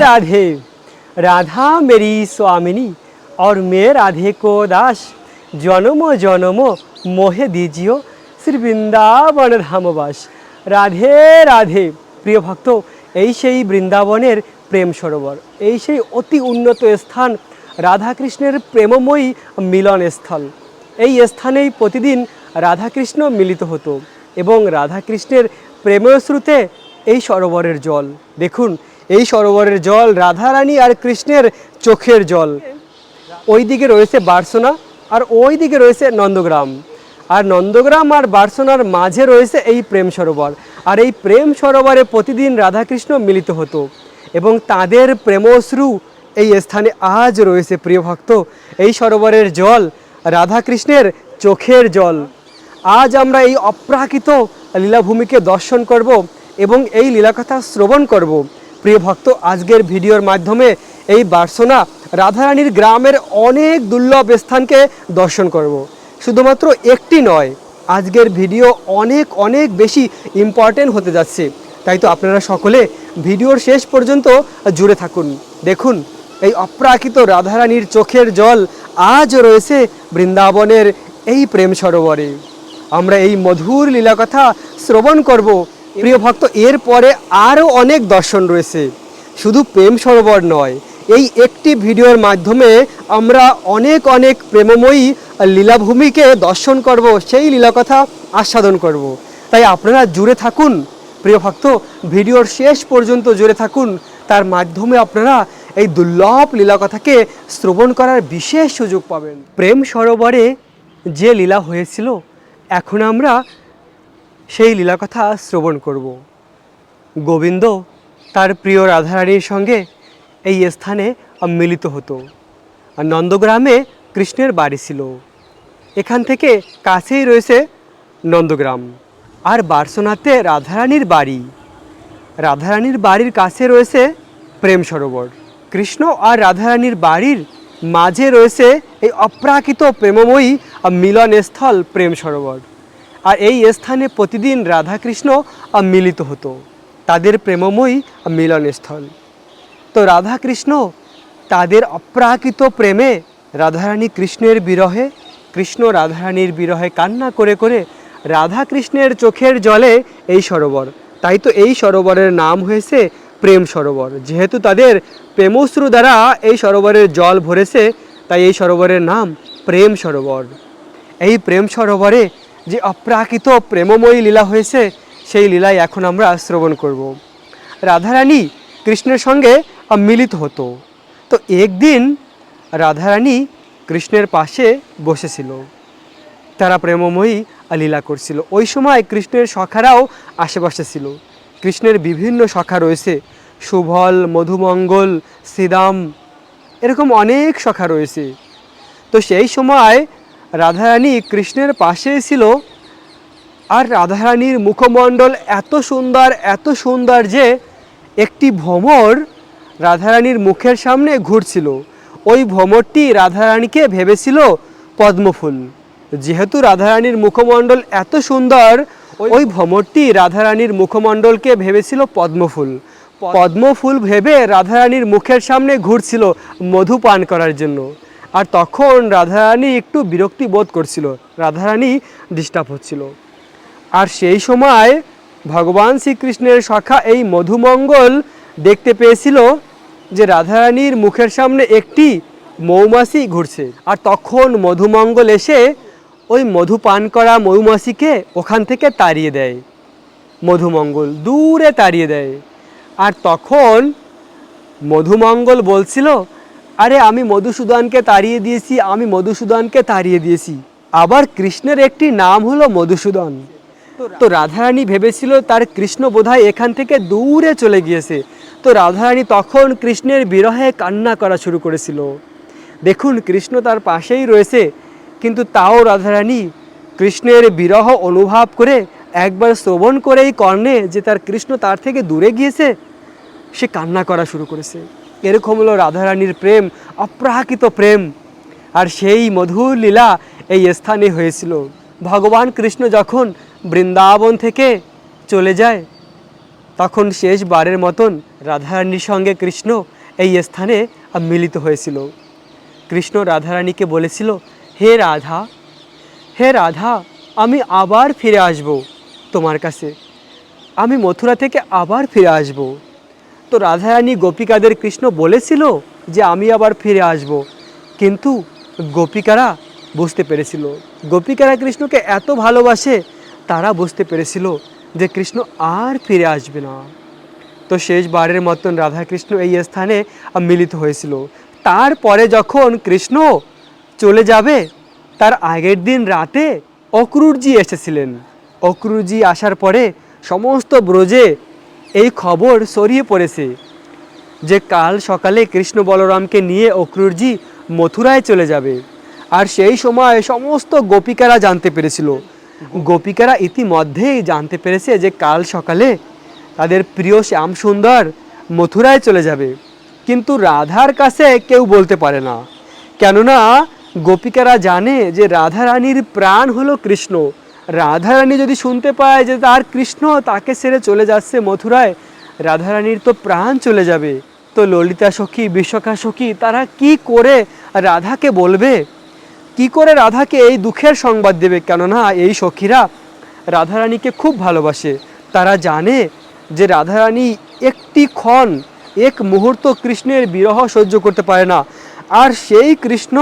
राधे राधा मेरी स्वामिनी और मैं राधे को दास जन्म जन्म मोहे दीजियो श्री বৃন্দাবন ধামবাস। রাধে রাধে। প্রিয় ভক্ত, এই সেই বৃন্দাবনের প্রেম সরোবর, এই সেই অতি উন্নত স্থান, রাধাকৃষ্ণের প্রেমময়ী মিলনস্থল। এই স্থানেই প্রতিদিন রাধাকৃষ্ণ মিলিত হতো এবং রাধাকৃষ্ণের প্রেমস্রোতে এই সরোবরের জল। দেখুন, এই সরোবরের জল রাধারানী আর কৃষ্ণের চোখের জল। ওই দিকে রয়েছে বার্সনা আর ওই দিকে রয়েছে নন্দগ্রাম, আর নন্দগ্রাম আর বার্সনার মাঝে রয়েছে এই প্রেম সরোবর। আর এই প্রেম সরোবরে প্রতিদিন রাধাকৃষ্ণ মিলিত হতো এবং তাদের প্রেমশ্রু এই স্থানে আজ রয়েছে। প্রিয় ভক্ত, এই সরোবরের জল রাধাকৃষ্ণের চোখের জল। আজ আমরা এই অপ্রাকৃত লীলাভূমিকে দর্শন করব এবং এই লীলাকথা শ্রবণ করব। প্রিয় ভক্ত, আজকের ভিডিওর মাধ্যমে এই বার্সনা রাধারানীর গ্রামের অনেক দুর্লভ স্থানকে দর্শন করব। শুধুমাত্র একটি নয়, আজকের ভিডিও অনেক অনেক বেশি ইম্পর্টেন্ট হতে যাচ্ছে। তাই তো আপনারা সকলে ভিডিওর শেষ পর্যন্ত জুড়ে থাকুন। দেখুন, এই অপ্রাকৃত রাধারানীর চোখের জল আজ রয়েছে বৃন্দাবনের এই প্রেম সরোবরে। আমরা এই মধুর লীলাকথা শ্রবণ করব। প্রিয় ভক্ত, এরপরে আরও অনেক দর্শন রয়েছে, শুধু প্রেম সরোবর নয়। এই একটি ভিডিওর মাধ্যমে আমরা অনেক অনেক প্রেমময়ী লীলাভূমিকে দর্শন করব, সেই লীলাকথা আস্বাদন করব। তাই আপনারা জুড়ে থাকুন। প্রিয় ভক্ত, ভিডিওর শেষ পর্যন্ত জুড়ে থাকুন। তার মাধ্যমে আপনারা এই দুর্লভ লীলাকথাকে শ্রবণ করার বিশেষ সুযোগ পাবেন। প্রেম সরোবরে যে লীলা হয়েছিল, এখন আমরা সেই লীলাকথা শ্রবণ করব। গোবিন্দ তার প্রিয় রাধারানীর সঙ্গে এই স্থানে মিলিত হতো। আর নন্দগ্রামে কৃষ্ণের বাড়ি ছিল। এখান থেকে কাছেই রয়েছে নন্দগ্রাম। আর বার্সনাতে রাধারানীর বাড়ি। রাধারানীর বাড়ির কাছে রয়েছে প্রেম সরোবর। কৃষ্ণ আর রাধারানীর বাড়ির মাঝে রয়েছে এই অপ্রাকৃত প্রেমময়ী মিলনস্থল প্রেম সরোবর। আর এই স্থানে প্রতিদিন রাধাকৃষ্ণ মিলিত হতো, তাদের প্রেমময়ী মিলনস্থল। তো রাধাকৃষ্ণ তাদের অপ্রাকৃত প্রেমে, রাধারানী কৃষ্ণের বিরহে, কৃষ্ণ রাধারানীর বিরহে কান্না করে করে রাধাকৃষ্ণের চোখের জলে এই সরোবর। তাই তো এই সরোবরের নাম হয়েছে প্রেম সরোবর। যেহেতু তাদের প্রেমশ্রু দ্বারা এই সরোবরের জল ভরেছে, তাই এই সরোবরের নাম প্রেম সরোবর। এই প্রেম সরোবরে যে অপ্রাকৃত প্রেমময়ী লীলা হয়েছে, সেই লীলাই এখন আমরা শ্রবণ করব। রাধারানী কৃষ্ণের সঙ্গে মিলিত হতো। তো একদিন রাধারানী কৃষ্ণের পাশে বসেছিল, তারা প্রেমময়ী লীলা করছিল। ওই সময় কৃষ্ণের সখারাও আশেপাশে ছিল। কৃষ্ণের বিভিন্ন সখা রয়েছে, সুবল, মধুমঙ্গল, শ্রীদাম, এরকম অনেক সখা রয়েছে। তো সেই সময় রাধারানী কৃষ্ণের পাশে ছিল। আর রাধারানীর মুখমণ্ডল এত সুন্দর যে একটি ভ্রমর রাধারানীর মুখের সামনে ঘুরছিল। ওই ভ্রমরটি রাধারানীকে ভেবেছিল পদ্মফুল। যেহেতু রাধারানীর মুখমণ্ডল এত সুন্দর, ওই ভ্রমরটি রাধারানীর মুখমণ্ডলকে ভেবেছিল পদ্মফুল। পদ্মফুল ভেবে রাধারানীর মুখের সামনে ঘুরছিল মধু পান করার জন্য। আর তখন রাধারানী একটু বিরক্তি বোধ করছিল, রাধারানী ডিস্টার্ব হচ্ছিল। আর সেই সময় ভগবান শ্রীকৃষ্ণের সখা এই মধুমঙ্গল দেখতে পেয়েছিল যে রাধারানীর মুখের সামনে একটি মৌমাছি ঘুরছে। আর তখন মধুমঙ্গল এসে ওই মধু পান করা মৌমাছিকে ওখান থেকে তাড়িয়ে দেয়। মধুমঙ্গল দূরে তাড়িয়ে দেয়। আর তখন মধুমঙ্গল বলছিল, আরে আমি মধুসূদনকে তাড়িয়ে দিয়েছি, আমি মধুসূদনকে তাড়িয়ে দিয়েছি। আবার কৃষ্ণের একটি নাম হলো মধুসূদন। তো রাধারানী ভেবেছিল তার কৃষ্ণ বোধহয় এখান থেকে দূরে চলে গিয়েছে। তো রাধারানী তখন কৃষ্ণের বিরহে কান্না করা শুরু করেছিল। দেখুন, কৃষ্ণ তার পাশেই রয়েছে, কিন্তু তাও রাধারানী কৃষ্ণের বিরহ অনুভব করে একবার শ্রবণ করেই কর্ণে যে তার কৃষ্ণ তার থেকে দূরে গিয়েছে, সে কান্না করা শুরু করেছে। এরকম হলো রাধারানীর প্রেম, অপ্রাকৃত প্রেম। আর সেই মধুর লীলা এই স্থানে হয়েছিল। ভগবান কৃষ্ণ যখন বৃন্দাবন থেকে চলে যায়, তখন শেষবারের মতন রাধারানীর সঙ্গে কৃষ্ণ এই স্থানে মিলিত হয়েছিল। কৃষ্ণ রাধারানীকে বলেছিল, হে রাধা, হে রাধা, আমি আবার ফিরে আসব তোমার কাছে, আমি মথুরা থেকে আবার ফিরে আসব। তো রাধারানী গোপিকাদের কৃষ্ণ বলেছিল যে আমি আবার ফিরে আসব, কিন্তু গোপিকারা বুঝতে পেরেছিল, গোপিকারা কৃষ্ণকে এত ভালোবাসে, তারা বুঝতে পেরেছিল যে কৃষ্ণ আর ফিরে আসবে না। তো শেষবারের মতন রাধাকৃষ্ণ এই স্থানে মিলিত হয়েছিল। তারপরে যখন কৃষ্ণ চলে যাবে, তার আগের দিন রাতে অক্রূরজি এসেছিলেন। অক্রূরজি আসার পরে সমস্ত ব্রজে এই খবর ছড়িয়ে পড়েছে যে কাল সকালে কৃষ্ণ বলরামকে নিয়ে অক্রূরজি মথুরায় চলে যাবে। আর সেই সময় সমস্ত গোপিকারা জানতে পেরেছিল, গোপিকারা ইতিমধ্যেই জানতে পেরেছে যে কাল সকালে তাদের প্রিয় শ্যাম সুন্দর মথুরায় চলে যাবে। কিন্তু রাধার কাছে কেউ বলতে পারে না, কেননা গোপিকারা জানে যে রাধারানীর প্রাণ হলো কৃষ্ণ। রাধারানী যদি শুনতে পায় যে তার কৃষ্ণ তাকে ছেড়ে চলে যাচ্ছে মথুরায়, রাধারানীর তো প্রাণ চলে যাবে। তো ললিতা সখী, বিশাখা সখী তারা কি করে রাধাকে বলবে, কি করে রাধাকে এই দুঃখের সংবাদ দেবে? কেননা এই সখীরা রাধারানীকে খুব ভালোবাসে। তারা জানে যে রাধারানী একটি ক্ষণ, এক মুহূর্ত কৃষ্ণের বিরহ সহ্য করতে পারে না। আর সেই কৃষ্ণ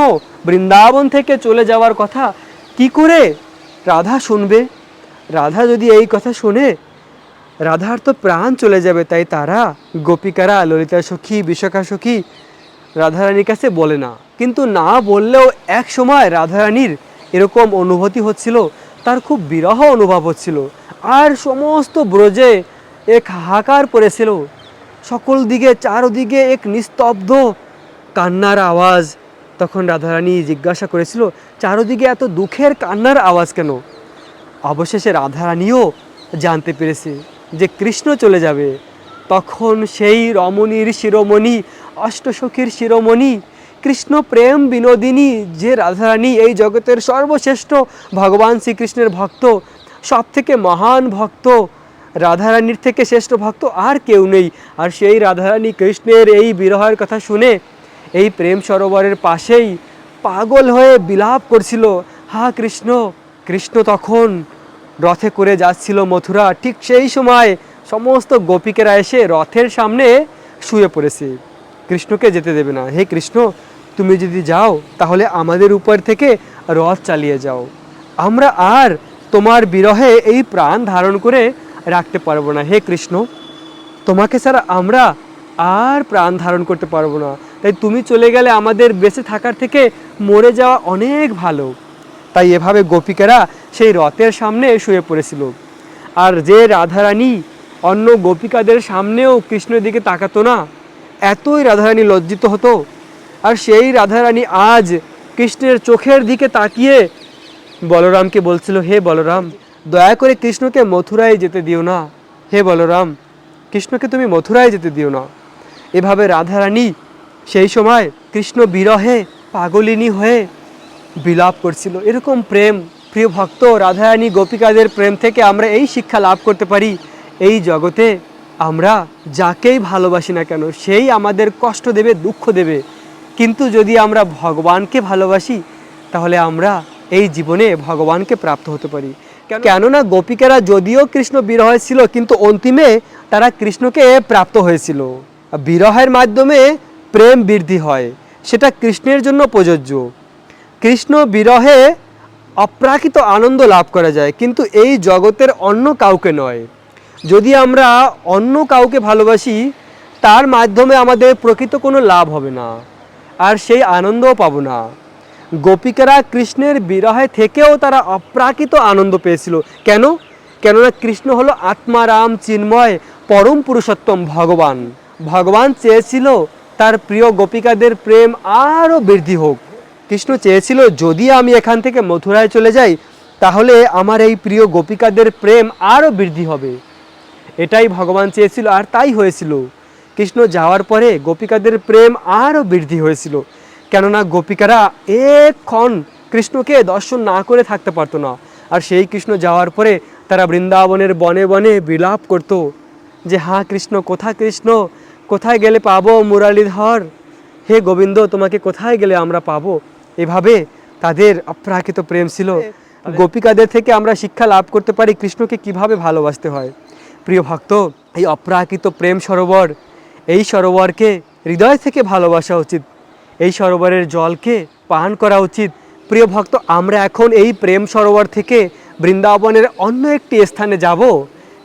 বৃন্দাবন থেকে চলে যাওয়ার কথা কি করে রাধা শুনবে? রাধা যদি এই কথা শোনে, রাধার তো প্রাণ চলে যাবে। তাই তারা গোপিকারা, ললিতা সখী, বিশাখা সখী রাধারানীর কাছে বলে না। কিন্তু না বললেও এক সময় রাধারানীর এরকম অনুভূতি হচ্ছিল, তার খুব বিরহ অনুভব হচ্ছিল। আর সমস্ত ব্রজে এক হাহাকার পড়েছিল, সকল দিকে চারদিকে এক নিস্তব্ধ কান্নার আওয়াজ। তখন রাধারানী জিজ্ঞাসা করেছিল, চারদিকে এত দুঃখের কান্নার আওয়াজ কেন? অবশেষে রাধারানীও জানতে পেরেছে যে কৃষ্ণ চলে যাবে। তখন সেই রমণীর শিরোমণি, অষ্টসখীর শিরোমণি, কৃষ্ণ প্রেম বিনোদিনী যে রাধারানী, এই জগতের সর্বশ্রেষ্ঠ ভগবান শ্রীকৃষ্ণের ভক্ত, সব থেকে মহান ভক্ত, রাধারানীর থেকে শ্রেষ্ঠ ভক্ত আর কেউ নেই। আর সেই রাধারানী কৃষ্ণের এই বিরহের কথা শুনে এই প্রেম সরোবরের পাশেই পাগল হয়ে বিলাপ করছিল, হা কৃষ্ণ। কৃষ্ণ তখন রথে করে যাচ্ছিল মথুরা। ঠিক সেই সময় সমস্ত গোপিকেরা এসে রথের সামনে শুয়ে পড়েছে, কৃষ্ণকে যেতে দেবে না। হে কৃষ্ণ, তুমি যদি যাও তাহলে আমাদের উপর থেকে রথ চালিয়ে যাও, আমরা আর তোমার বিরহে এই প্রাণ ধারণ করে রাখতে পারবো না। হে কৃষ্ণ, তোমাকে ছাড়া আমরা আর প্রাণ ধারণ করতে পারবো না। তাই তুমি চলে গেলে আমাদের বেঁচে থাকার থেকে মরে যাওয়া অনেক ভালো। তাই এভাবে গোপিকারা সেই রথের সামনে শুয়ে পড়েছিল। আর যে রাধারানী অন্য গোপিকাদের সামনেও কৃষ্ণের দিকে তাকাতো না, এতই রাধারানী লজ্জিত হতো। আর সেই রাধারানী আজ কৃষ্ণের চোখের দিকে তাকিয়ে বলরামকে বলছিল, হে বলরাম, দয়া করে কৃষ্ণকে মথুরায় যেতে দিও না। হে বলরাম, কৃষ্ণকে তুমি মথুরায় যেতে দিও না। এভাবে রাধারানী সেই সময় কৃষ্ণ বিরহে পাগলিনী হয়ে বিলাপ করছিল। এরকম প্রেম, প্রিয় ভক্ত, রাধারানী গোপিকাদের প্রেম থেকে আমরা এই শিক্ষা লাভ করতে পারি, এই জগতে আমরা যাকেই ভালোবাসি না কেন সেই আমাদের কষ্ট দেবে, দুঃখ দেবে, কিন্তু যদি আমরা ভগবানকে ভালোবাসি তাহলে আমরা এই জীবনে ভগবানকে প্রাপ্ত হতে পারি। কেননা গোপিকারা যদিও কৃষ্ণ বিরহে ছিল, কিন্তু অন্তিমে তারা কৃষ্ণকে প্রাপ্ত হয়েছিল। বিরহের মাধ্যমে প্রেম বৃদ্ধি হয়, সেটা কৃষ্ণের জন্য প্রযোজ্য। কৃষ্ণ বিরহে অপ্রাকৃত আনন্দ লাভ করা যায়, কিন্তু এই জগতের অন্য কাউকে নয়। যদি আমরা অন্য কাউকে ভালোবাসি, তার মাধ্যমে আমাদের প্রকৃত কোনো লাভ হবে না, আর সেই আনন্দও পাবো না। গোপিকারা কৃষ্ণের বিরহে থেকেও তারা অপ্রাকৃত আনন্দ পেয়েছিল। কেন? কেননা কৃষ্ণ হলো আত্মারাম, চিন্ময়, পরম পুরুষোত্তম ভগবান। ভগবান চেয়েছিল তার প্রিয় গোপিকাদের প্রেম আরও বৃদ্ধি হোক। কৃষ্ণ চেয়েছিল যদি আমি এখান থেকে মথুরায় চলে যাই তাহলে আমার এই প্রিয় গোপিকাদের প্রেম আরও বৃদ্ধি হবে। এটাই ভগবান চেয়েছিল, আর তাই হয়েছিল। কৃষ্ণ যাওয়ার পরে গোপিকাদের প্রেম আরও বৃদ্ধি হয়েছিল। কেননা গোপিকারা এক্ষণ কৃষ্ণকে দর্শন না করে থাকতে পারতো না। আর সেই কৃষ্ণ যাওয়ার পরে তারা বৃন্দাবনের বনে বনে বিলাপ করত যে হা কৃষ্ণ, কোথা কৃষ্ণ, কোথায় গেলে পাবো মুরালিধর, হে গোবিন্দ তোমাকে কোথায় গেলে আমরা পাবো। এভাবে তাদের অপ্রাকৃত প্রেম ছিল। গোপিকাদের থেকে আমরা শিক্ষা লাভ করতে পারি কৃষ্ণকে কিভাবে ভালোবাসতে হয়। প্রিয় ভক্ত, এই অপ্রাকৃত প্রেম সরোবর, এই সরোবরকে হৃদয় থেকে ভালোবাসা উচিত, এই সরোবরের জলকে পান করা উচিত। প্রিয় ভক্ত, আমরা এখন এই প্রেম সরোবর থেকে বৃন্দাবনের অন্য একটি স্থানে যাব,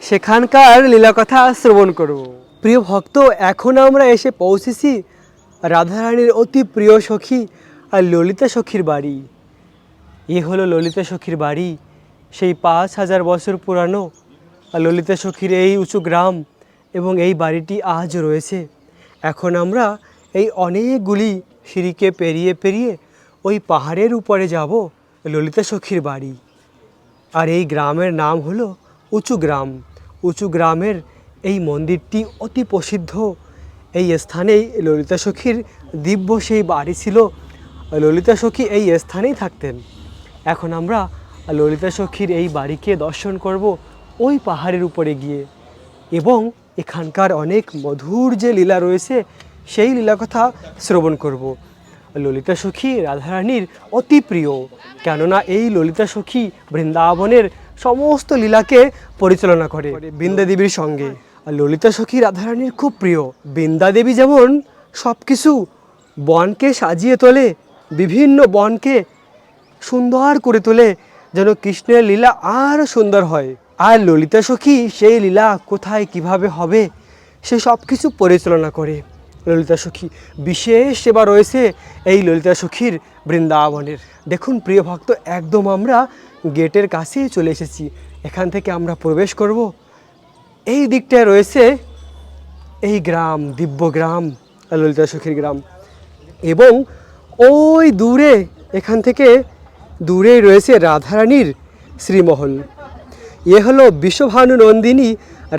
সেখানকার লীলাকথা শ্রবণ করব। প্রিয় ভক্ত, এখন আমরা এসে পৌঁছেছি রাধারানীর অতি প্রিয় সখী আর ললিতা সখীর বাড়ি। এ হলো ললিতা সখীর বাড়ি, সেই 5000 বছর পুরানো ললিতা সখীর এই উঁচু গ্রাম, এবং এই বাড়িটি আজ রয়েছে। এখন আমরা এই অনেকগুলি সিঁড়িকে পেরিয়ে পেরিয়ে ওই পাহাড়ের উপরে যাব ললিতা সখীর বাড়ি। আর এই গ্রামের নাম হলো উঁচু গ্রাম। উঁচু গ্রামের এই মন্দিরটি অতি প্রসিদ্ধ। এই স্থানেই ললিতা সখীর দিব্য সেই বাড়ি ছিল। ললিতা সখী এই স্থানেই থাকতেন। এখন আমরা ললিতা সখীর এই বাড়িকে দর্শন করব ওই পাহাড়ের উপরে গিয়ে, এবং এখানকার অনেক মধুর যে লীলা রয়েছে সেই লীলা কথা শ্রবণ করব। ললিতা সখী রাধারানীর অতি প্রিয়, কেননা এই ললিতা সখী বৃন্দাবনের সমস্ত লীলাকে পরিচালনা করে বৃন্দা দেবীর সঙ্গে। আর ললিতা সখী রাধারানীর খুব প্রিয়। বৃন্দা দেবী যেমন সব কিছু বনকে সাজিয়ে তোলে, বিভিন্ন বনকে সুন্দর করে তোলে, যেন কৃষ্ণের লীলা আরও সুন্দর হয়। আর ললিতা সখী সেই লীলা কোথায় কিভাবে হবে সে সব কিছু পরিচালনা করে। ললিতা সখী বিশেষ সেবা রয়েছে এই ললিতা সখীর বৃন্দাবনের। দেখুন প্রিয় ভক্ত, একদম আমরা গেটের কাছেই চলে এসেছি। এখান থেকে আমরা প্রবেশ করব। এই দিকটায় রয়েছে এই গ্রাম, দিব্য গ্রাম ললিতা সখীর গ্রাম, এবং ওই দূরে, এখান থেকে দূরেই রয়েছে রাধারানীর শ্রীমহল। এ হলো বিশ্বভানু নন্দিনী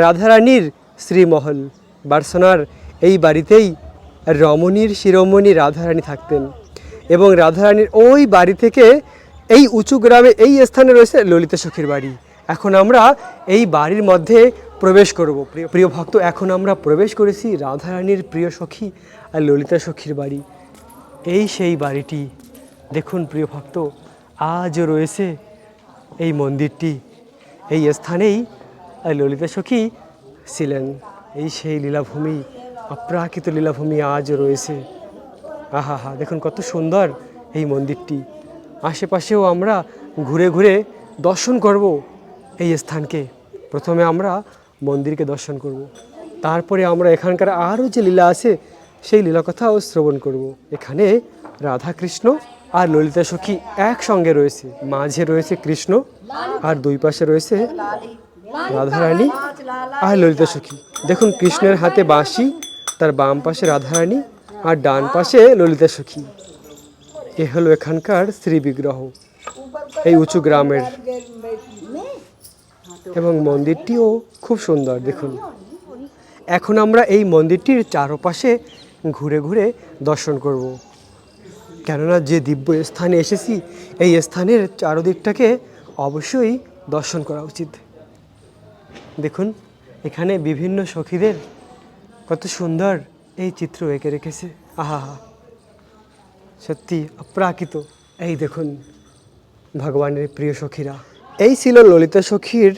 রাধারানীর শ্রীমহল। বার্সনার এই বাড়িতেই রমণীর শিরোমণি রাধারানী থাকতেন, এবং রাধারানীর ওই বাড়ি থেকে এই উঁচু গ্রামে এই স্থানে রয়েছে ললিতা সখীর বাড়ি। এখন আমরা এই বাড়ির মধ্যে প্রবেশ করব। প্রিয় ভক্ত, এখন আমরা প্রবেশ করেছি রাধারানীর প্রিয় সখী আর ললিতা সখীর বাড়ি। এই সেই বাড়িটি। দেখুন প্রিয় ভক্ত, আজও রয়েছে এই মন্দিরটি। এই স্থানেই ললিতা সখী ছিলেন। এই সেই লীলাভূমি, অপ্রাকৃত লীলাভূমি আজও রয়েছে। আহা হা, দেখুন কত সুন্দর এই মন্দিরটি। আশেপাশেও আমরা ঘুরে ঘুরে দর্শন করব এই স্থানকে। প্রথমে আমরা মন্দিরকে দর্শন করব, তারপরে আমরা এখানকার আরও যে লীলা আছে সেই লীলা কথাও শ্রবণ করব। এখানে রাধা কৃষ্ণ আর ললিতা সখী একসঙ্গে রয়েছে। মাঝে রয়েছে কৃষ্ণ, আর দুই পাশে রয়েছে রাধারানী আর ললিতা সখী। দেখুন কৃষ্ণের হাতে বাঁশি, তার বাম পাশে রাধারানী আর ডান পাশে ললিতা সখী। এ হলো এখানকার শ্রী বিগ্রহ এই উঁচু গ্রামের, এবং মন্দিরটিও খুব সুন্দর। দেখুন এখন আমরা এই মন্দিরটির চারপাশে ঘুরে ঘুরে দর্শন করব, কেননা যে দিব্য স্থানে এসেছি এই স্থানের চারদিকটাকে অবশ্যই দর্শন করা উচিত। দেখুন এখানে বিভিন্ন সখীদের কত সুন্দর এই চিত্র এঁকে রেখেছে। আহা হা, সত্যি অপ্রাকৃত। এই দেখুন ভগবানের প্রিয় সখীরা। এই ছিল ললিতা সখীর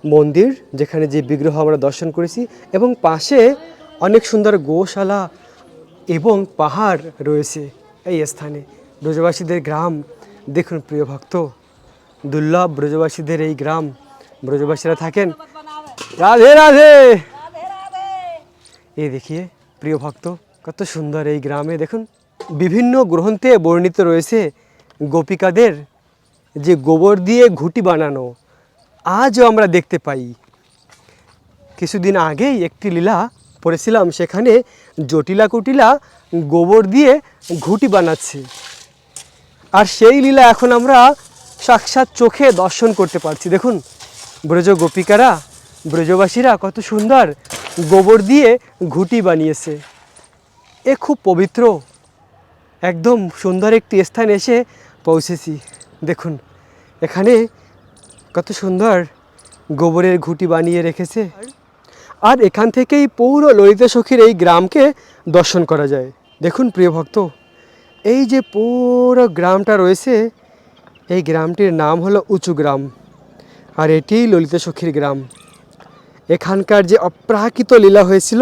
মন্দির, যেখানে যে বিগ্রহ আমরা দর্শন করেছি, এবং পাশে অনেক সুন্দর গোশালা এবং পাহাড় রয়েছে এই স্থানে। ব্রজবাসীদের গ্রাম দেখুন প্রিয় ভক্ত, দুর্লভ ব্রজবাসীদের এই গ্রাম। ব্রজবাসীরা থাকেন। রাধে রাধে। এই দেখিয়ে প্রিয় ভক্ত কত সুন্দর এই গ্রামে। দেখুন বিভিন্ন গ্রন্থে বর্ণিত রয়েছে গোপিকাদের যে গোবর দিয়ে ঘুঁটি বানানো আজও আমরা দেখতে পাই। কিছুদিন আগেই একটি লীলা পড়েছিলাম, সেখানে জটিলা কুটিলা গোবর দিয়ে ঘুঁটি বানাচ্ছে, আর সেই লীলা এখন আমরা সাক্ষাৎ চোখে দর্শন করতে পারছি। দেখুন ব্রজ গোপিকারা, ব্রজবাসীরা কত সুন্দর গোবর দিয়ে ঘুঁটি বানিয়েছে। এ খুব পবিত্র, একদম সুন্দর একটি স্থানে এসে পৌঁছেছি। দেখুন এখানে কত সুন্দর গোবরের ঘুঁটি বানিয়ে রেখেছে। আর এখান থেকেই পুরো ললিতা সখীর এই গ্রামকে দর্শন করা যায়। দেখুন প্রিয় ভক্ত, এই যে পুরো গ্রামটা রয়েছে, এই গ্রামটির নাম হলো উঁচু গ্রাম, আর এটি ললিতা সখীর গ্রাম। এখানকার যে অপ্রাকৃত লীলা হয়েছিল,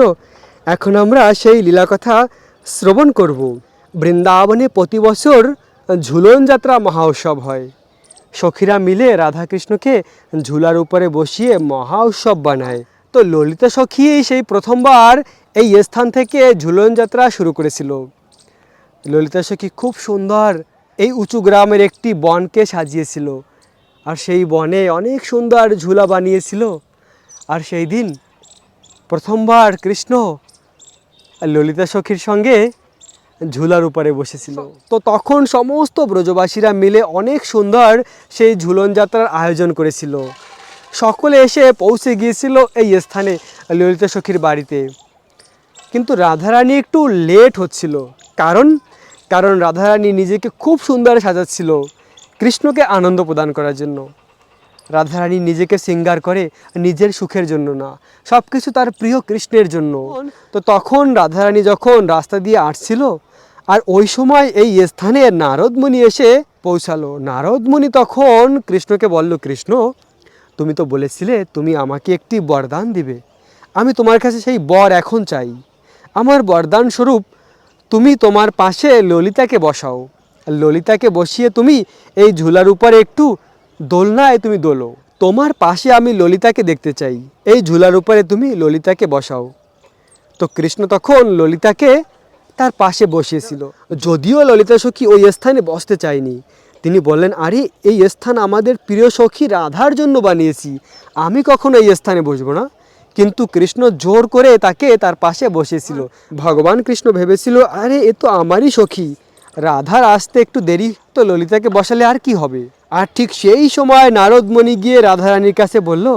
এখন আমরা সেই লীলা কথা শ্রবণ করব। বৃন্দাবনে প্রতি বছর ঝুলন যাত্রা মহা উৎসব হয়। সখীরা মিলে রাধাকৃষ্ণকে ঝুলার উপরে বসিয়ে মহা উৎসব বানায়। তো ললিতা সখী সেই প্রথমবার এই স্থান থেকে ঝুলন যাত্রা শুরু করেছিল। ললিতা সখী খুব সুন্দর এই উঁচু গ্রামের একটি বনকে সাজিয়েছিল, আর সেই বনে অনেক সুন্দর ঝুলা বানিয়েছিল। আর সেই দিন প্রথমবার কৃষ্ণ ললিতা সখীর সঙ্গে ঝুলার উপরে বসেছিল। তো তখন সমস্ত ব্রজবাসীরা মিলে অনেক সুন্দর সেই ঝুলন যাত্রার আয়োজন করেছিল। সকলে এসে পৌঁছে গিয়েছিল এই স্থানে ললিতা সখীর বাড়িতে। কিন্তু রাধারানী একটু লেট হচ্ছিল, কারণ রাধারানী নিজেকে খুব সুন্দর সাজাচ্ছিল কৃষ্ণকে আনন্দ প্রদান করার জন্য। রাধারানী নিজেকে শৃঙ্গার করে নিজের সুখের জন্য না, সব কিছু তার প্রিয় কৃষ্ণের জন্য। তো তখন রাধারানী যখন রাস্তা দিয়ে আসছিল, আর ওই সময় এই স্থানে নারদমুনি এসে পৌঁছালো। নারদমুনি তখন কৃষ্ণকে বলল, কৃষ্ণ, তুমি তো বলেছিলে তুমি আমাকে একটি বরদান দিবে, আমি তোমার কাছে সেই বর এখন চাই। আমার বরদান স্বরূপ তুমি তোমার পাশে ললিতাকে বসাও, ললিতাকে বসিয়ে তুমি এই ঝুলার উপরে একটু দোলনায় তুমি দোলো। তোমার পাশে আমি ললিতাকে দেখতে চাই, এই ঝুলার উপরে তুমি ললিতাকে বসাও। তো কৃষ্ণ তখন ললিতাকে তার পাশে বসিয়েছিল। যদিও ললিতা সখী ওই স্থানে বসতে চায়নি, তিনি বললেন, আরে এই স্থান আমাদের প্রিয় সখী রাধার জন্য বানিয়েছি, আমি কখনো এই স্থানে বসবো না। কিন্তু কৃষ্ণ জোর করে তাকে তার পাশে বসিয়েছিল। ভগবান কৃষ্ণ ভেবেছিল, আরে এ তো আমারই সখী, রাধার আসতে একটু দেরি, তো ললিতাকে বসালে আর কি হবে। আর ঠিক সেই সময় নারদমণি গিয়ে রাধারানীর কাছে বলল,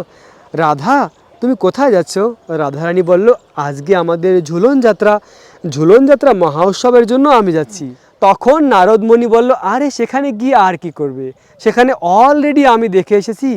রাধা তুমি কোথায় যাচ্ছ? রাধারানী বলল, আজকে আমাদের ঝুলন যাত্রা মহা উৎসবের জন্য আমি যাচ্ছি। তখন নারদমণি বলল, আরে সেখানে গিয়ে আর কি করবে, সেখানে অলরেডি আমি দেখে এসেছি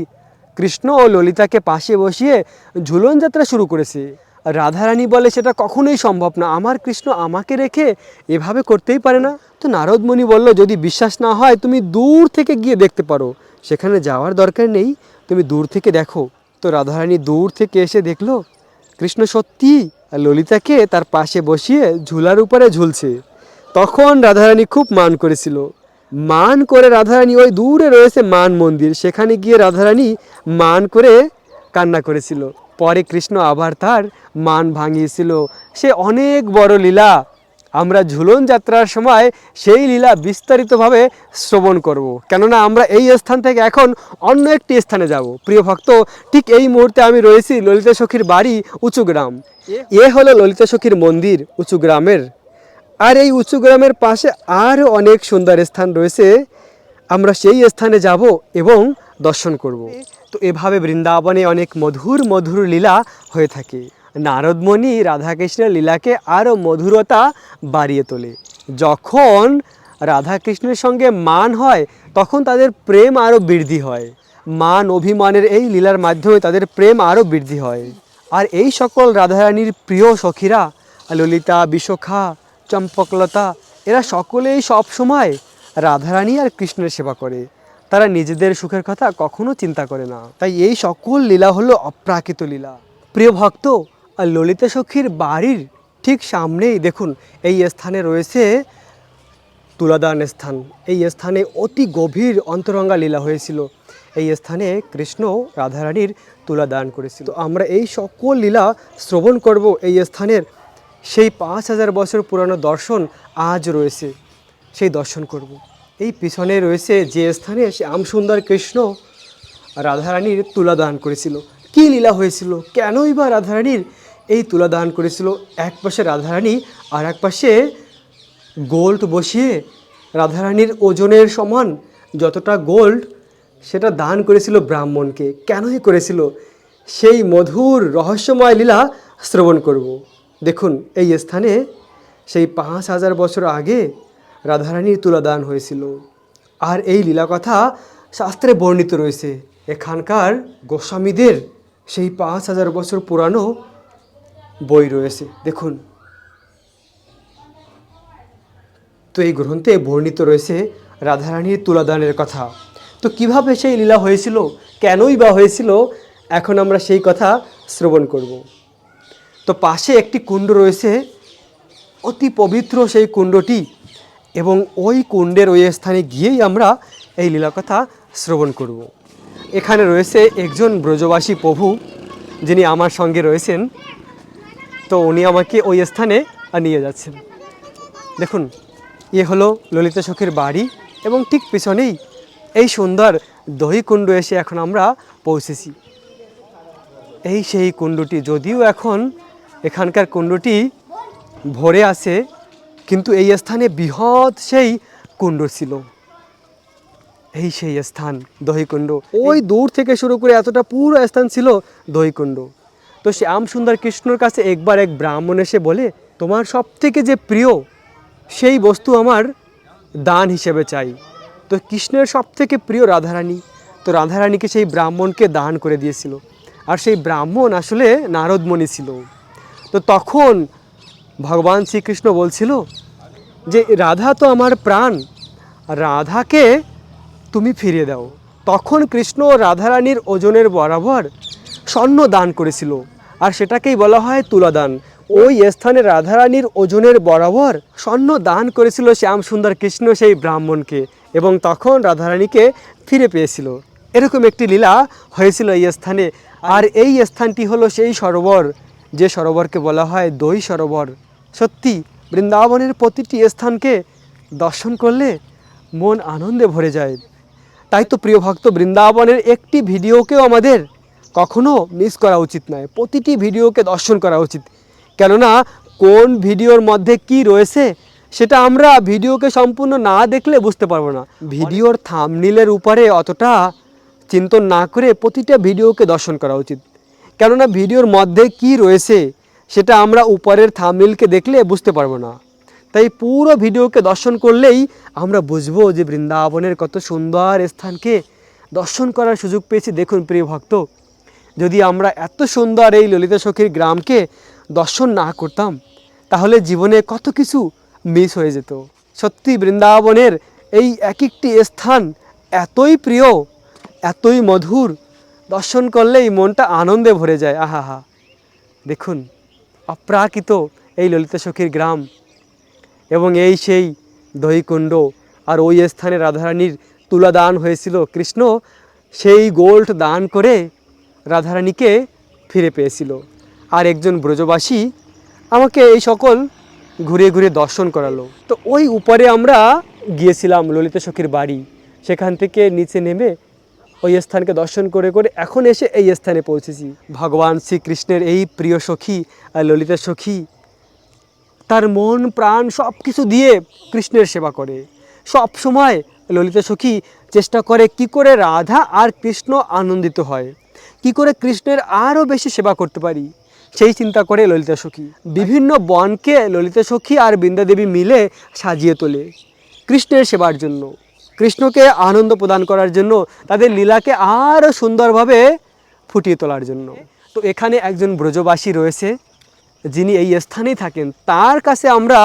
কৃষ্ণ ও ললিতাকে পাশে বসিয়ে ঝুলন যাত্রা শুরু করেছে। রাধারানী বলে, সেটা কখনোই সম্ভব না, আমার কৃষ্ণ আমাকে রেখে এভাবে করতেই পারে না। তো নারদমণি বলল, যদি বিশ্বাস না হয় তুমি দূর থেকে গিয়ে দেখতে পারো, সেখানে যাওয়ার দরকার নেই, তুমি দূর থেকে দেখো। তো রাধারানী দূর থেকে এসে দেখলো কৃষ্ণ সত্যি ললিতাকে তার পাশে বসিয়ে ঝুলার উপরে ঝুলছে। তখন রাধারানী খুব মান করেছিল, মান করে রাধারানী ওই দূরে রয়েছে মান মন্দির, সেখানে গিয়ে রাধারানী মান করে কান্না করেছিল। পরে কৃষ্ণ আবার তার মান ভাঙিয়েছিল। সে অনেক বড় লীলা আমরা ঝুলন যাত্রার সময় সেই লীলা বিস্তারিতভাবে শ্রবণ করব, কেননা আমরা এই স্থান থেকে এখন অন্য একটি স্থানে যাব। প্রিয় ভক্ত, ঠিক এই মুহূর্তে আমি রয়েছি ললিতা সখীর বাড়ি উঁচু গ্রাম। এ হলো ললিতা সখীর মন্দির উঁচু গ্রামের। আর এই উঁচু গ্রামের পাশে আরও অনেক সুন্দর স্থান রয়েছে, আমরা সেই স্থানে যাব এবং দর্শন করব। তো এভাবে বৃন্দাবনে অনেক মধুর মধুর লীলা হয়ে থাকে। নারদমণি রাধাকৃষ্ণের লীলাকে আরও মধুরতা বাড়িয়ে তোলে। যখন রাধাকৃষ্ণের সঙ্গে মান হয়, তখন তাদের প্রেম আরও বৃদ্ধি হয়। মান অভিমানের এই লীলার মাধ্যমে তাদের প্রেম আরও বৃদ্ধি হয়। আর এই সকল রাধারানীর প্রিয় সখীরা ললিতা, বিশাখা, চম্পকলতা, এরা সকলেই সব সময় রাধারানী আর কৃষ্ণের সেবা করে। তারা নিজেদের সুখের কথা কখনো চিন্তা করে না। তাই এই সকল লীলা হলো অপ্রাকৃত লীলা। প্রিয় ভক্ত, আর ললিতা সখীর বাড়ির ঠিক সামনেই দেখুন এই স্থানে রয়েছে তুলাদান স্থান। এই স্থানে অতি গভীর অন্তরঙ্গা লীলা হয়েছিল। এই স্থানে কৃষ্ণ রাধারানীর তুলাদান করেছিল। তো আমরা এই সকল লীলা শ্রবণ করব। এই স্থানের সেই 5000 বছর পুরানো দর্শন আজ রয়েছে, সেই দর্শন করব। এই পিছনে রয়েছে যে স্থানে শ্যামসুন্দর কৃষ্ণ রাধারানীর তুলাদান করেছিল। কী লীলা হয়েছিল, কেনই বা রাধারানীর এই তুলাদান করেছিল? এক পাশে রাধারানী আর এক পাশে গোল্ড বসিয়ে রাধারানীর ওজনের সমান যতটা গোল্ড সেটা দান করেছিল ব্রাহ্মণকে। কেনই করেছিল, সেই মধুর রহস্যময় লীলা শ্রবণ করব। দেখুন এই স্থানে সেই 5000 বছর আগে রাধারানীর তুলাদান হয়েছিল। আর এই লীলা কথা শাস্ত্রে বর্ণিত রয়েছে। এখানকার গোস্বামীদের সেই 5000 বছর পুরানো বই রয়েছে, দেখুন। তো এই গ্রন্থে বর্ণিত রয়েছে রাধারানীর তুলাদানের কথা। তো কিভাবে সেই লীলা হয়েছিল, কেনই বা হয়েছিল, এখন আমরা সেই কথা শ্রবণ করব। তো পাশে একটি কুণ্ড রয়েছে, অতি পবিত্র সেই কুণ্ডটি, এবং ওই কুণ্ডের ওই স্থানে গিয়েই আমরা এই লীলা কথা শ্রবণ করব। এখানে রয়েছে একজন ব্রজবাসী প্রভু, যিনি আমার সঙ্গে রয়েছেন। তো উনি আমাকে ওই স্থানে নিয়ে যাচ্ছেন। দেখুন, এ হলো ললিতা সখীর বাড়ি, এবং ঠিক পিছনেই এই সুন্দর দহিকুণ্ড এসে এখন আমরা পৌঁছেছি। এই সেই কুণ্ডটি, যদিও এখন এখানকার কুণ্ডটি ভরে আছে, কিন্তু এই স্থানে বৃহৎ সেই কুণ্ড ছিল। এই সেই স্থান দহিকুণ্ড, ওই দূর থেকে শুরু করে এতটা পুরো স্থান ছিল দহিকুণ্ড। তো শ্যাম সুন্দর কৃষ্ণর কাছে একবার এক ব্রাহ্মণ এসে বলে, তোমার সব থেকে যে প্রিয় সেই বস্তু আমার দান হিসেবে চাই। তো কৃষ্ণের সব থেকে প্রিয় রাধারানী, তো রাধারানীকে সেই ব্রাহ্মণকে দান করে দিয়েছিল। আর সেই ব্রাহ্মণ আসলে নারদমণি ছিল। তো তখন ভগবান শ্রীকৃষ্ণ বলছিল যে রাধা তো আমার প্রাণ, রাধাকে তুমি ফিরিয়ে দাও। তখন কৃষ্ণ রাধারানীর ওজনের বরাবর স্বর্ণ দান করেছিল, আর সেটাকেই বলা হয় তুলাদান। ওই স্থানে রাধারানীর ওজনের বরাবর স্বর্ণ দান করেছিল শ্যাম সুন্দর কৃষ্ণ সেই ব্রাহ্মণকে, এবং তখন রাধারানীকে ফিরে পেয়েছিল। এরকম একটি লীলা হয়েছিল এই স্থানে। আর এই স্থানটি হলো সেই সরোবর, যে সরোবরকে বলা হয় দই সরোবর। সত্যি বৃন্দাবনের প্রতিটি স্থানকে দর্শন করলে মন আনন্দে ভরে যায়। তাই তো প্রিয় ভক্ত, বৃন্দাবনের একটি ভিডিওকেও আমাদের কখনো মিস করা উচিত নয়, প্রতিটি ভিডিওকে দর্শন করা উচিত। কেননা কোন ভিডিওর মধ্যে কি রয়েছে সেটা আমরা ভিডিওকে সম্পূর্ণ না দেখলে বুঝতে পারবো না। ভিডিওর থাম্বনেইলের উপরে অতটা চিন্তন না করে প্রতিটা ভিডিওকে দর্শন করা উচিত। কেননা ভিডিওর মধ্যে কি রয়েছে সেটা আমরা উপরের থাম্বনেইলকে দেখলে বুঝতে পারবো না। তাই পুরো ভিডিওকে দর্শন করলেই আমরা বুঝবো যে বৃন্দাবনের কত সুন্দর স্থানকে দর্শন করার সুযোগ পেয়েছি। দেখুন প্রিয় ভক্ত, যদি আমরা এত সুন্দর এই ললিতা সখীর গ্রামকে দর্শন না করতাম, তাহলে জীবনে কত কিছু মিস হয়ে যেত। সত্যি বৃন্দাবনের এই এক একটি স্থান এতই প্রিয়, এতই মধুর, দর্শন করলেই মনটা আনন্দে ভরে যায়। আহা, দেখুন অপ্রাকৃত এই ললিতা সখীর গ্রাম, এবং এই সেই দহিকুণ্ড। আর ওই স্থানে রাধারানীর তুলা দান হয়েছিল, কৃষ্ণ সেই গোল্ড দান করে রাধারানীকে ফিরে পেয়েছিল। আর একজন ব্রজবাসী আমাকে এই সকল ঘুরে ঘুরে দর্শন করালো। তো ওই উপরে আমরা গিয়েছিলাম ললিতা সখীর বাড়ি, সেখান থেকে নিচে নেমে ওই স্থানকে দর্শন করে করে এখন এসে এই স্থানে পৌঁছেছি। ভগবান শ্রীকৃষ্ণের এই প্রিয় সখী ললিতা সখী তার মন প্রাণ সব কিছু দিয়ে কৃষ্ণের সেবা করে। সব সময় ললিতা সখী চেষ্টা করে কি করে রাধা আর কৃষ্ণ আনন্দিত হয়, কি করে কৃষ্ণের আরও বেশি সেবা করতে পারি, সেই চিন্তা করে ললিতা সখী বিভিন্ন বনকে ললিতা সখী আর বৃন্দাদেবী মিলে সাজিয়ে তোলে কৃষ্ণের সেবার জন্য, কৃষ্ণকে আনন্দ প্রদান করার জন্য, তাদের লীলাকে আরও সুন্দরভাবে ফুটিয়ে তোলার জন্য। তো এখানে একজন ব্রজবাসী রয়েছে যিনি এই স্থানেই থাকেন, তার কাছে আমরা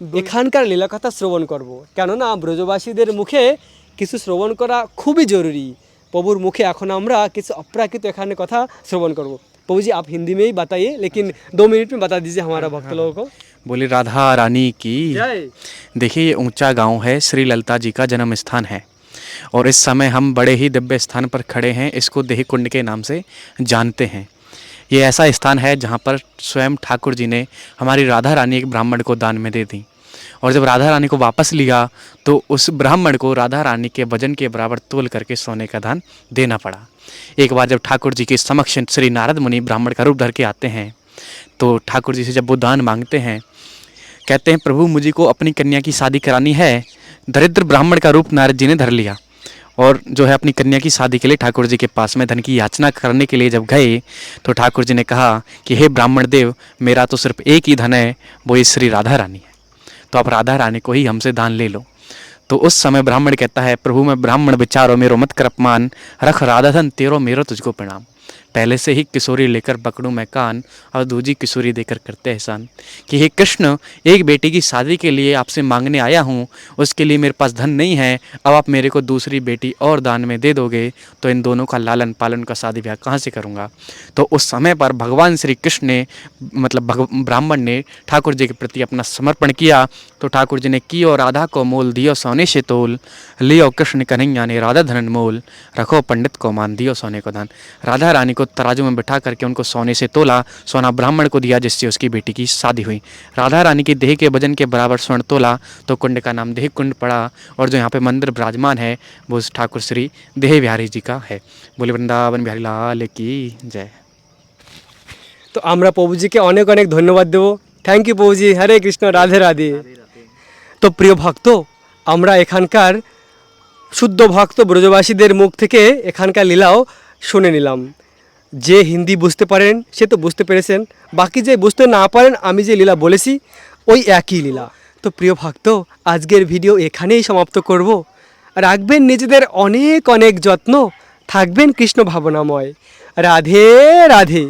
এখানকার লীলাকথা শ্রবণ করব। কেননা ব্রজবাসীদের মুখে কিছু শ্রবণ করা খুবই জরুরি। প্রভুর মুখে এখন আমরা কিছু অপ্রাकृत এখানে কথা श्रवण करब। प्रभु जी आप हिंदी में ही बताइए, लेकिन 2 मिनट में बता दीजिए हमारा भक्त लोगों को। बोले राधा रानी की जय। देखिए ये ऊंचा गांव है, श्री ललिता जी का जन्म स्थान है, और इस समय हम बड़े ही दिव्य स्थान पर खड़े हैं। इसको देही कुंड के नाम से जानते हैं। ये ऐसा स्थान है जहाँ पर स्वयं ठाकुर जी ने हमारी राधा रानी एक ब्राह्मण को दान में दे दी, और जब राधा रानी को वापस लिया तो उस ब्राह्मण को राधा रानी के वजन के बराबर तोल करके सोने का दान देना पड़ा। एक बार जब ठाकुर जी के समक्ष श्री नारद मुनि ब्राह्मण का रूप धर के आते हैं, तो ठाकुर जी से जब वो दान मांगते हैं, कहते हैं प्रभु मुझे को अपनी कन्या की शादी करानी है। दरिद्र ब्राह्मण का रूप नारद जी ने धर लिया, और जो है अपनी कन्या की शादी के लिए ठाकुर जी के पास में धन की याचना करने के लिए जब गए, तो ठाकुर जी ने कहा कि हे ब्राह्मण देव, मेरा तो सिर्फ एक ही धन है, वो ये श्री राधा रानी है, तो आप राधा रानी को ही हमसे दान ले लो। तो उस समय ब्राह्मण कहता है प्रभु मैं ब्राह्मण विचारो मेरो मत कर अपमान, रख राधा धन तेरो मेरो तुझको प्रणाम। पहले से ही किशोरी लेकर पकड़ूं मैं कान और दूजी किशोरी देकर करते एहसान। कि हे कृष्ण, एक बेटी की शादी के लिए आपसे मांगने आया हूँ, उसके लिए मेरे पास धन नहीं है, अब आप मेरे को दूसरी बेटी और दान में दे दोगे तो इन दोनों का लालन पालन का शादी ब्याह कहाँ से करूँगा। तो उस समय पर भगवान श्री कृष्ण ने मतलब ब्राह्मण ने ठाकुर जी के प्रति अपना समर्पण किया। तो ठाकुर जी ने की और राधा को मोल दियो सोने से तोल, लियो कृष्ण कन्हैया ने राधा धन मोल, रखो पंडित को मान दियो सोने को दान। राधा रानी को तराजू में बिठा करके उनको सोने से तोला, सोना ब्राह्मण को दिया जिससे उसकी बेटी की शादी हुई। राधा रानी की देह के वजन के बराबर स्वर्ण तोला तो कुंड का नाम देह कुंड पड़ा। और जो यहाँ पे मंदिर विराजमान है वो ठाकुर श्री देह बिहारी जी का है। बोले वृंदावन बिहारी लाल की जय। তো আমরা প্রভুজিকে অনেক অনেক ধন্যবাদ দেবো। থ্যাংক ইউ প্রভুজি, হরে কৃষ্ণ, রাধে রাধে। তো প্রিয় ভক্ত, আমরা এখানকার শুদ্ধ ভক্ত ব্রজবাসীদের মুখ থেকে এখানকার লীলাও শুনে নিলাম। যে হিন্দি বুঝতে পারেন সে তো বুঝতে পেরেছেন, বাকি যে বুঝতে না পারেন আমি যে লীলা বলেছি ওই একই লীলা। তো প্রিয় ভক্ত, আজকের ভিডিও এখানেই সমাপ্ত করব। রাখবেন নিজেদের অনেক অনেক যত্ন, থাকবেন কৃষ্ণ ভাবনাময়। রাধে রাধে।